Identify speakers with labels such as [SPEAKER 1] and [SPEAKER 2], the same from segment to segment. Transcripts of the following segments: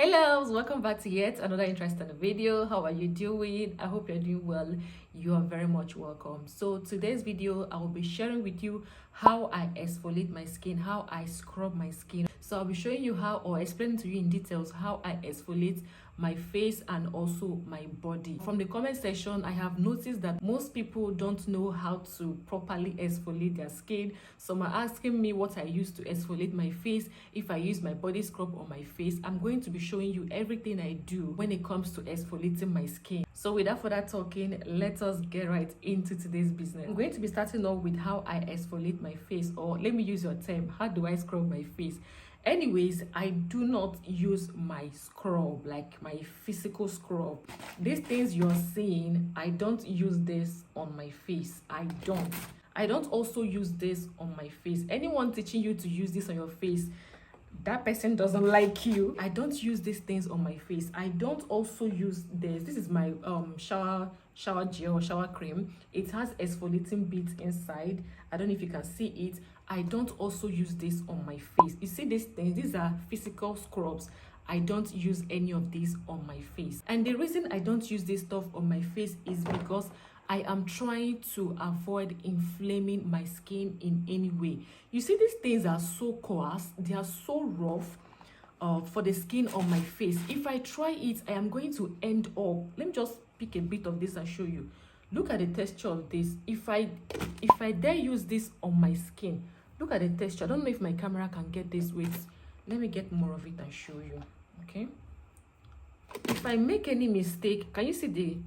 [SPEAKER 1] Hello, welcome back to yet another interesting video. How are you doing? I hope you're doing well. You are very much welcome. So today's video, I will be sharing with you how I exfoliate my skin, how I scrub my skin. So I'll be showing you how, or explaining to you in details how I exfoliate my face and also my body. From the comment section, I have noticed that most people don't know how to properly exfoliate their skin. Some are asking me what I use to exfoliate my face, if I use my body scrub on my face. I'm going to be showing you everything I do when it comes to exfoliating my skin. So without further talking, let us get right into today's business. I'm going to be starting off with how I exfoliate my face, or let me use your term, how do I scrub my face? Anyways, I do not use my scrub, like my physical scrub. These things you're seeing, I don't use this on my face. I don't also use this on my face. Anyone teaching you to use this on your face, that person doesn't like you. I don't use these things on my face. I don't also use this is my shower gel or shower cream. It has exfoliating bits inside. I don't know if you can see it. I don't also use this on my face. You see these things, these are physical scrubs. I don't use any of these on my face. And the reason I don't use this stuff on my face is because I am trying to avoid inflaming my skin in any way. You see, these things are so coarse, they are so rough for the skin on my face. If I try it, I am going to end up, let me just pick a bit of this and show you. Look at the texture of this. If I dare use this on my skin, look at the texture. I don't know if my camera can get this. Wait, let me get more of it and show you. Okay, if I make any mistake, can you see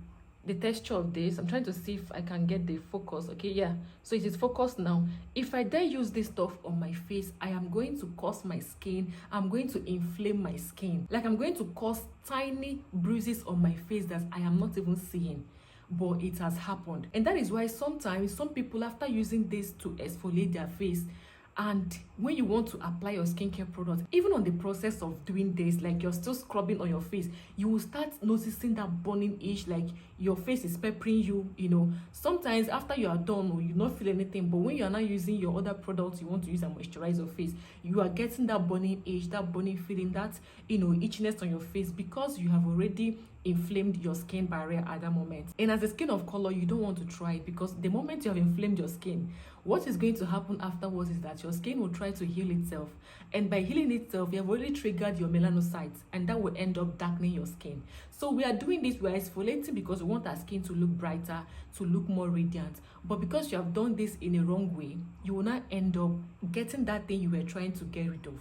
[SPEAKER 1] the texture of this? I'm trying to see if I can get the focus. Okay, yeah, so it is focused now. If I dare use this stuff on my face, I am going to cause my skin, I'm going to inflame my skin, like I'm going to cause tiny bruises on my face that I am not even seeing, but it has happened. And that is why sometimes some people, after using this to exfoliate their face, and when you want to apply your skincare product, even on the process of doing this, like you're still scrubbing on your face, you will start noticing that burning itch, like your face is peppering you, you know. Sometimes after you are done, or you not feel anything, but when you are not using your other products you want to use and moisturize your face, you are getting that burning itch, that burning feeling, that, you know, itchiness on your face, because you have already inflamed your skin barrier at that moment. And as a skin of color, you don't want to try it, because the moment you have inflamed your skin, what is going to happen afterwards is that your skin will try to heal itself, and by healing itself, you have already triggered your melanocytes, and that will end up darkening your skin. So we are doing this, we are exfoliating because we want our skin to look brighter, to look more radiant. But because you have done this in a wrong way, you will not end up getting that thing you were trying to get rid of.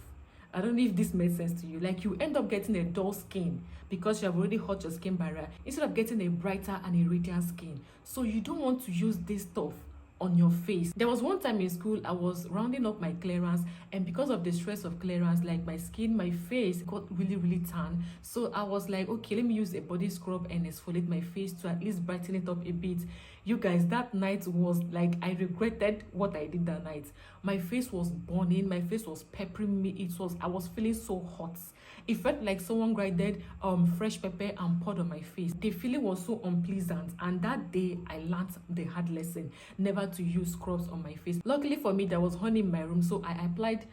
[SPEAKER 1] I don't know if this makes sense to you. Like, you end up getting a dull skin because you have already hurt your skin barrier, instead of getting a brighter and a radiant skin. So you don't want to use this stuff on your face. There was one time in school, I was rounding up my clearance, and because of the stress of clearance, like my skin, my face got really tan. So I was like, okay, let me use a body scrub and exfoliate my face to at least brighten it up a bit. You guys, that night was like, I regretted what I did that night. My face was burning, my face was peppering me. I was feeling so hot. It felt like someone grinded fresh pepper and poured on my face. The feeling was so unpleasant, and that day I learned the hard lesson, never to use scrubs on my face. Luckily for me, there was honey in my room, so I applied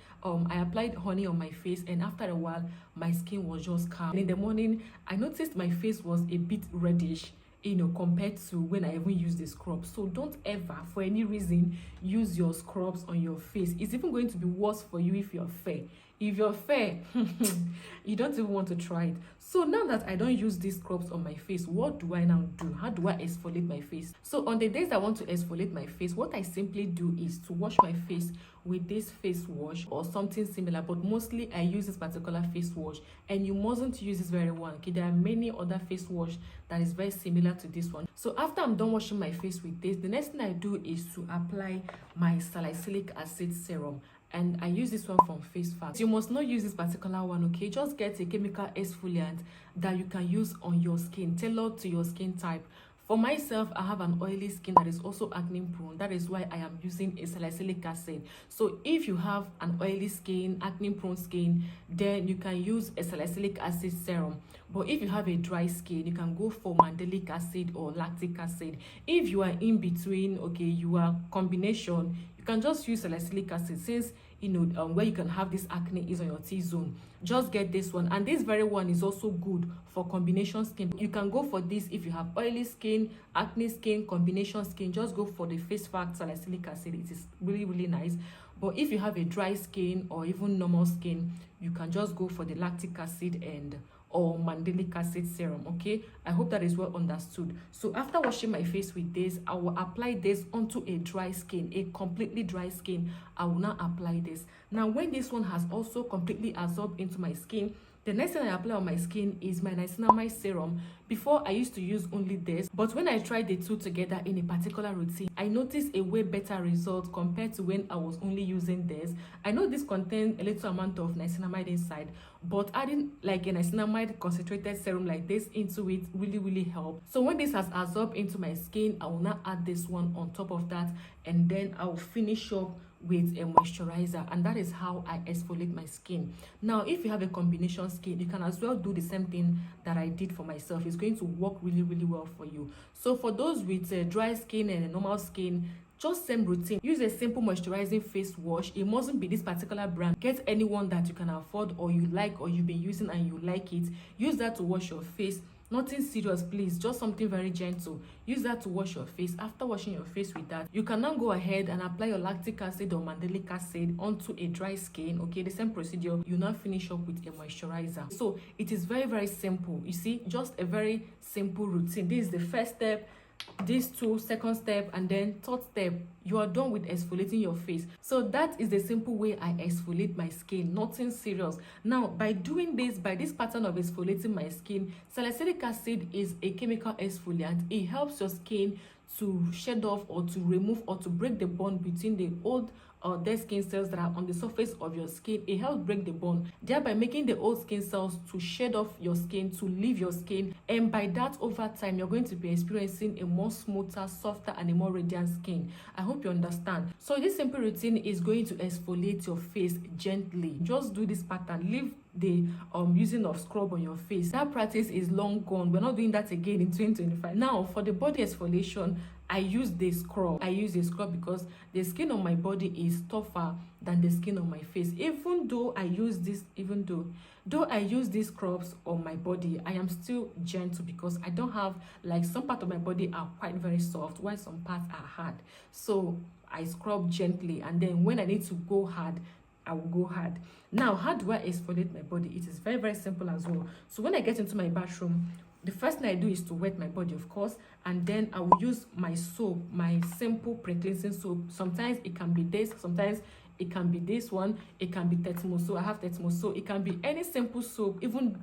[SPEAKER 1] honey on my face, and after a while my skin was just calm. And in the morning, I noticed my face was a bit reddish, you know, compared to when I even used the scrub. So don't ever, for any reason, use your scrubs on your face. It's even going to be worse for you if you're fair. If you're fair, you don't even want to try it. So now that I don't use these scrubs on my face, what do I now do? How do I exfoliate my face? So on the days I want to exfoliate my face, what I simply do is to wash my face with this face wash or something similar, but mostly I use this particular face wash, and you mustn't use this very one. Okay, there are many other face wash that is very similar to this one. So after I'm done washing my face with this, the next thing I do is to apply my salicylic acid serum, and I use this one from Face Facts. You must not use this particular one, okay? Just get a chemical exfoliant that you can use on your skin, tailored to your skin type. For myself, I have an oily skin that is also acne prone. That is why I am using a salicylic acid. So if you have an oily skin, acne prone skin, then you can use a salicylic acid serum. But if you have a dry skin, you can go for mandelic acid or lactic acid. If you are in between, okay, you are combination, you can just use salicylic acid, since where you can have this acne is on your T-zone, just get this one. And this very one is also good for combination skin. You can go for this if you have oily skin, acne skin, combination skin. Just go for the face fact salicylic acid. It is really, really nice. But if you have a dry skin or even normal skin, you can just go for the lactic acid and or mandelic acid serum. Okay, I hope that is well understood. So after washing my face with this, I will apply this onto a dry skin, a completely dry skin. I will now apply this. Now when this one has also completely absorbed into my skin, the next thing I apply on my skin is my niacinamide serum. Before, I used to use only this, but when I tried the two together in a particular routine, I noticed a way better result compared to when I was only using this. I know this contains a little amount of niacinamide inside, but adding like a niacinamide concentrated serum like this into it really helped. So when this has absorbed into my skin, I will now add this one on top of that, and then I will finish up with a moisturizer, and that is how I exfoliate my skin. Now if you have a combination skin, you can as well do the same thing that I did for myself. It's going to work really well for you. So for those with dry skin and a normal skin, just same routine. Use a simple moisturizing face wash. It mustn't be this particular brand. Get anyone that you can afford or you like or you've been using and you like it. Use that to wash your face. Nothing serious, please, just something very gentle. Use that to wash your face. After washing your face with that, you can now go ahead and apply your lactic acid or mandelic acid onto a dry skin. Okay, the same procedure. You now finish up with a moisturizer. So it is very simple. You see, just a very simple routine. This is the first step, these two, second step, and then third step, you are done with exfoliating your face. So that is the simple way I exfoliate my skin. Nothing serious. Now by doing this, by this pattern of exfoliating my skin, salicylic acid is a chemical exfoliant. It helps your skin to shed off or to remove or to break the bond between the old dead skin cells that are on the surface of your skin. It helps break the bond, thereby making the old skin cells to shed off your skin, to leave your skin, and by that, over time, you're going to be experiencing a more smoother, softer, and a more radiant skin. I hope you understand. So this simple routine is going to exfoliate your face gently. Just do this pattern. Leave the using of scrub on your face. That practice is long gone. We're not doing that again in 2025. Now for the body exfoliation, I use the scrub. I use the scrub because the skin on my body is tougher than the skin on my face. Even though I use this, though I use these scrubs on my body, I am still gentle because I don't have, like, some part of my body are quite very soft while some parts are hard. So I scrub gently, and then when I need to go hard, I will go hard. Now, how do I exfoliate my body? It is very simple as well. So when I get into my bathroom, the first thing I do is to wet my body, of course, and then I will use my soap, my simple pre-cleansing soap. Sometimes it can be this, sometimes it can be this one, it can be Tetmo, so I have Tetmo, so it can be any simple soap, even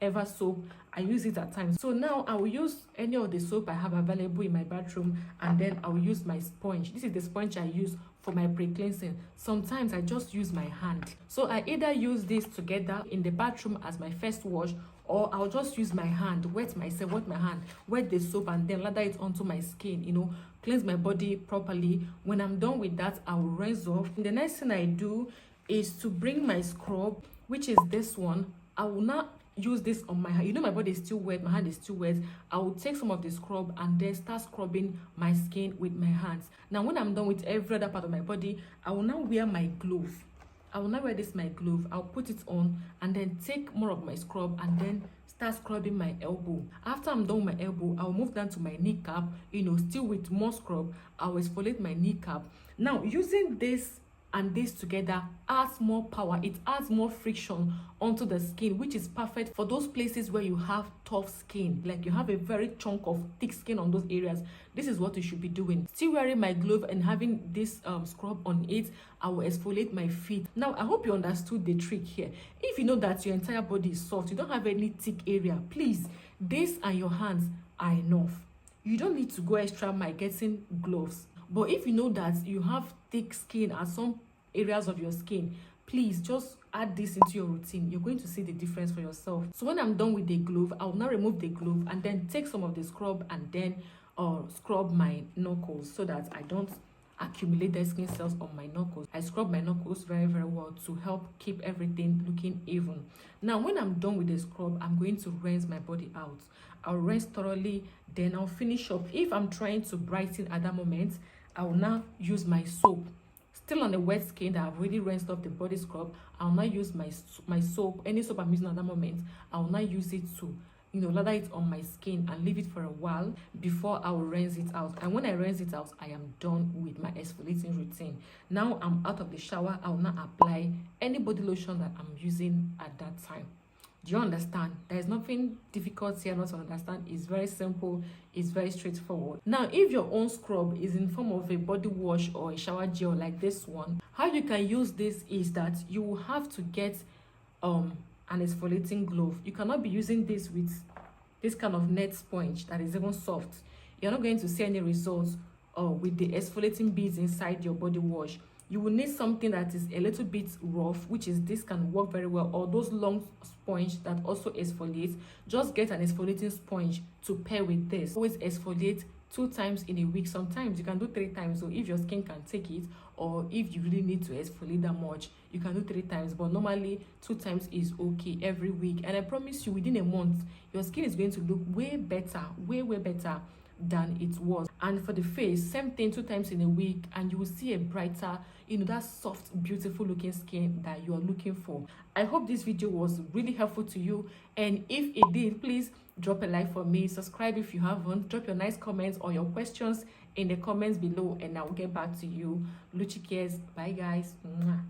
[SPEAKER 1] Ever soap. I use it at times. So now I will use any of the soap I have available in my bathroom, and then I will use my sponge. This is the sponge I use for my pre-cleansing. Sometimes I just use my hand. So I either use this together in the bathroom as my first wash, or I'll just use my hand, wet my hand, wet the soap, and then lather it onto my skin, cleanse my body properly. When I'm done with that, I will rinse off. The next thing I do is to bring my scrub, which is this one. I will not use this on my hand. My body is still wet, my hand is still wet. I will take some of the scrub and then start scrubbing my skin with my hands. Now when I'm done with every other part of my body, I will now wear my glove. I will now wear my glove. I'll put it on and then take more of my scrub and then start scrubbing my elbow. After I'm done with my elbow, I'll move down to my kneecap, still with more scrub. I'll exfoliate my kneecap. Now using this and this together adds more power. It adds more friction onto the skin, which is perfect for those places where you have tough skin, like you have a very chunk of thick skin on those areas. This is what you should be doing. Still wearing my glove and having this scrub on it, I will exfoliate my feet. Now I hope you understood the trick here. If you know that your entire body is soft, you don't have any thick area, please, this and your hands are enough. You don't need to go extra mile getting gloves. But if you know that you have thick skin at some areas of your skin, please just add this into your routine. You're going to see the difference for yourself. So when I'm done with the glove, I will now remove the glove and then take some of the scrub and then scrub my knuckles so that I don't accumulate dead skin cells on my knuckles. I scrub my knuckles very well to help keep everything looking even. Now when I'm done with the scrub, I'm going to rinse my body out. I'll rinse thoroughly, then I'll finish up. If I'm trying to brighten at that moment, I will now use my soap. Still on a wet skin that I've already rinsed off the body scrub, I'll not use my soap, any soap I'm using at that moment. I'll not use it to, you know, lather it on my skin and leave it for a while before I will rinse it out. And when I rinse it out, I am done with my exfoliating routine. Now I'm out of the shower, I will not apply any body lotion that I'm using at that time. Do you understand? There is nothing difficult here not to understand. It's very simple, it's very straightforward. Now, if your own scrub is in form of a body wash or a shower gel like this one, how you can use this is that you will have to get an exfoliating glove. You cannot be using this with this kind of net sponge that is even soft. You're not going to see any results with the exfoliating beads inside your body wash. You will need something that is a little bit rough, which is this can work very well, or those long sponge that also exfoliates. Just get an exfoliating sponge to pair with this. Always exfoliate 2 times in a week. Sometimes you can do 3 times, so if your skin can take it, or if you really need to exfoliate that much, you can do 3 times, but normally 2 times is okay every week. And I promise you, within a month your skin is going to look way better, way better than it was. And for the face, same thing, 2 times in a week, and you will see a brighter, you know, that soft, beautiful looking skin that you are looking for. I hope this video was really helpful to you, and if it did, please drop a like for me, subscribe if you haven't, drop your nice comments or your questions in the comments below, and I will get back to you. Luchi cares. Bye guys. Mwah.